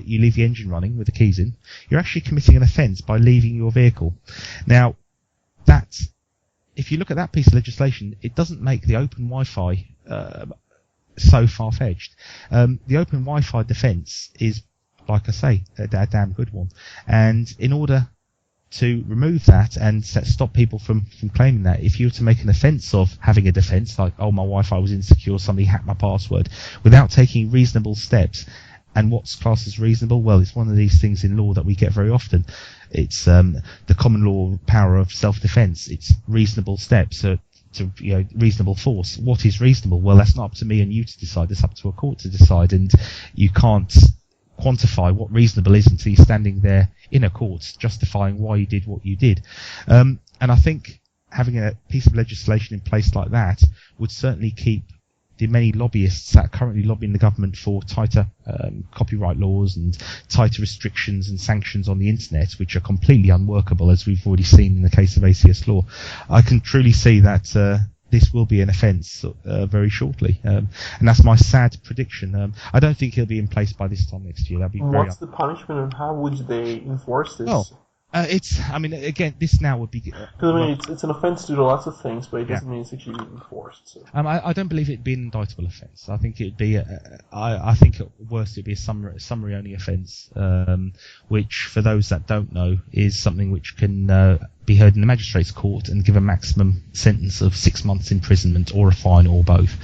you leave the engine running with the keys in, you're actually committing an offence by leaving your vehicle. Now, if you look at that piece of legislation, it doesn't make the open Wi-Fi so far-fetched. The open Wi-Fi defence is, like I say, a damn good one. And in order to remove that and stop people from claiming that, if you were to make an offence of having a defence, like, oh, my Wi-Fi was insecure, somebody hacked my password, without taking reasonable steps. And what's classed as reasonable? Well, it's one of these things in law that we get very often. It's the common law power of self-defence. It's reasonable steps to reasonable force. What is reasonable? Well, that's not up to me and you to decide. It's up to a court to decide, and you can't quantify what reasonable is until you're standing there in a court justifying why you did what you did. And I think having a piece of legislation in place like that would certainly keep the many lobbyists that are currently lobbying the government for tighter copyright laws and tighter restrictions and sanctions on the internet, which are completely unworkable, as we've already seen in the case of ACS law. I can truly see that this will be an offence very shortly, and that's my sad prediction. I don't think he'll be in place by this time next year. That'd be What's the punishment, and how would they enforce this? Oh. Again, this now would be... Because, it's an offence to do lots of things, but it doesn't mean it's actually enforced. So. I don't believe it'd be an indictable offence. I think it'd be... I think at worst it'd be a summary-only offence, which, for those that don't know, is something which can be heard in the magistrate's court and give a maximum sentence of 6 months imprisonment or a fine or both.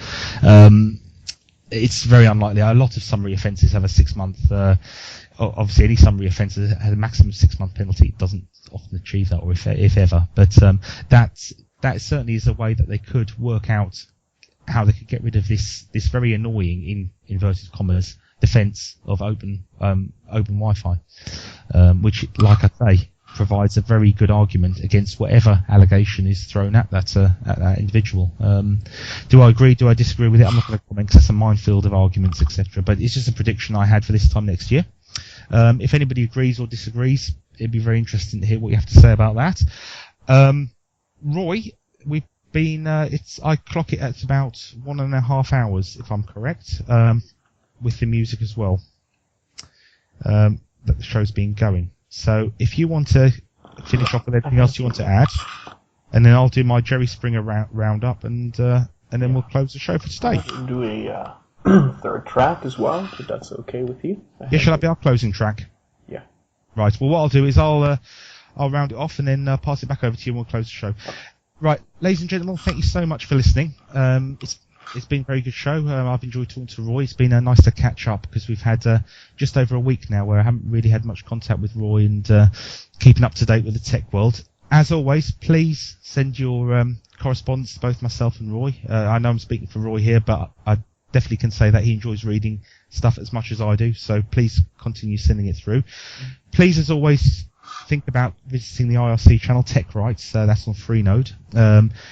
It's very unlikely. A lot of summary offences have a 6-month... obviously, any summary offence has a maximum 6-month penalty. It doesn't often achieve that, or if ever. But that certainly is a way that they could work out how they could get rid of this very annoying, in inverted commas, defence of open Wi-Fi, which, like I say, provides a very good argument against whatever allegation is thrown at that individual. Do I agree? Do I disagree with it? I'm not going to comment because it's a minefield of arguments, etc. But it's just a prediction I had for this time next year. If anybody agrees or disagrees, it'd be very interesting to hear what you have to say about that. Roy, we've been, I clock it at about 1.5 hours, if I'm correct, with the music as well, that the show's been going. So if you want to finish off with anything else you want to add, and then I'll do my Jerry Springer roundup, and then we'll close the show for today. We'll do a third track as well, if that's okay with you. Yeah, shall that be our closing track? Yeah. Right. Well, what I'll do is I'll round it off and then pass it back over to you, and we'll close the show. Right, ladies and gentlemen, thank you so much for listening. It's been a very good show. I've enjoyed talking to Roy. It's been nice to catch up because we've had just over a week now where I haven't really had much contact with Roy and keeping up to date with the tech world. As always, please send your correspondence to both myself and Roy. I know I'm speaking for Roy here, but I definitely can say that he enjoys reading stuff as much as I do, so please continue sending it through. Please, as always, think about visiting the IRC channel, TechBytes. That's on Freenode.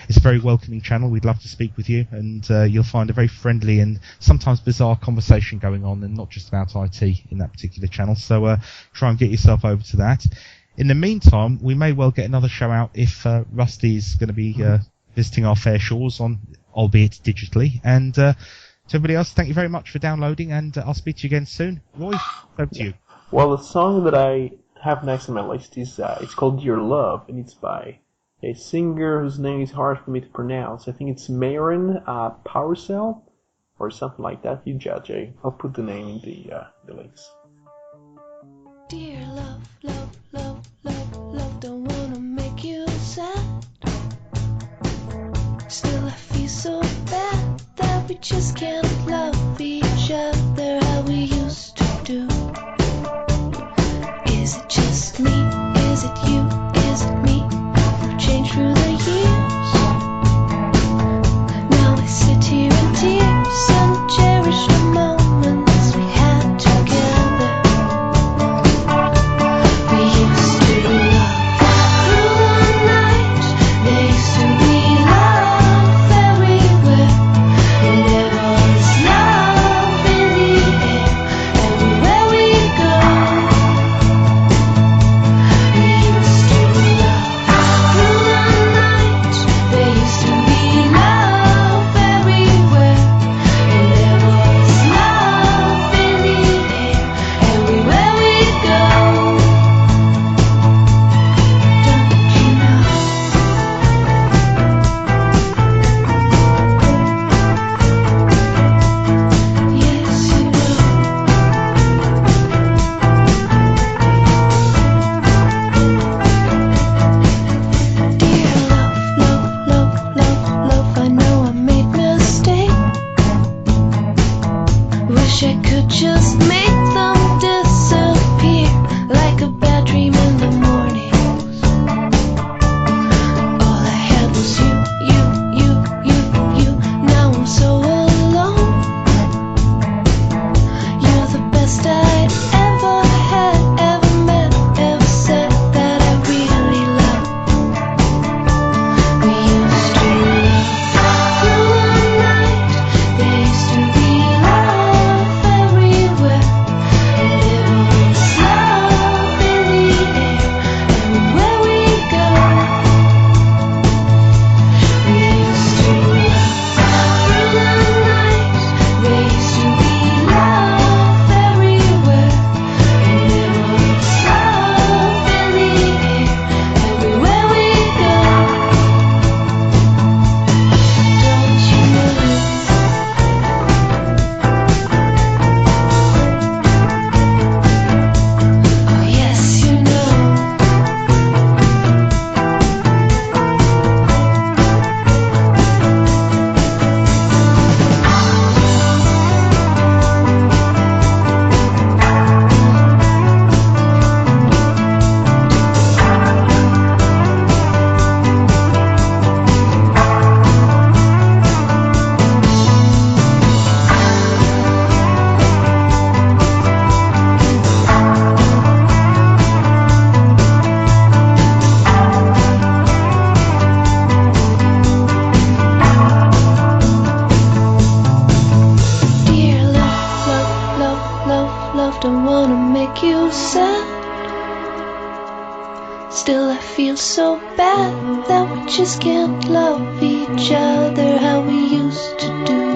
It's a very welcoming channel. We'd love to speak with you, and you'll find a very friendly and sometimes bizarre conversation going on, and not just about IT in that particular channel. So try and get yourself over to that. In the meantime, we may well get another show out if Rusty is going to be visiting our fair shores, albeit digitally. And to everybody else, thank you very much for downloading, and I'll speak to you again soon. Roy, over to you. Well, the song that I have next on my list is it's called Dear Love, and it's by a singer whose name is hard for me to pronounce. I think it's Maren Parusel or something like that. You judge. I'll put the name in the links. Dear love, love, love, love, love, don't wanna make you sad. Still I feel so bad that we just can't love each other how we used to do. Is it just me? Is it you? Is it me? We've changed through the years. Now I sit here in tears and cherish the moments we had together. love, don't wanna make you sad. Still I feel so bad that we just can't love each other how we used to do.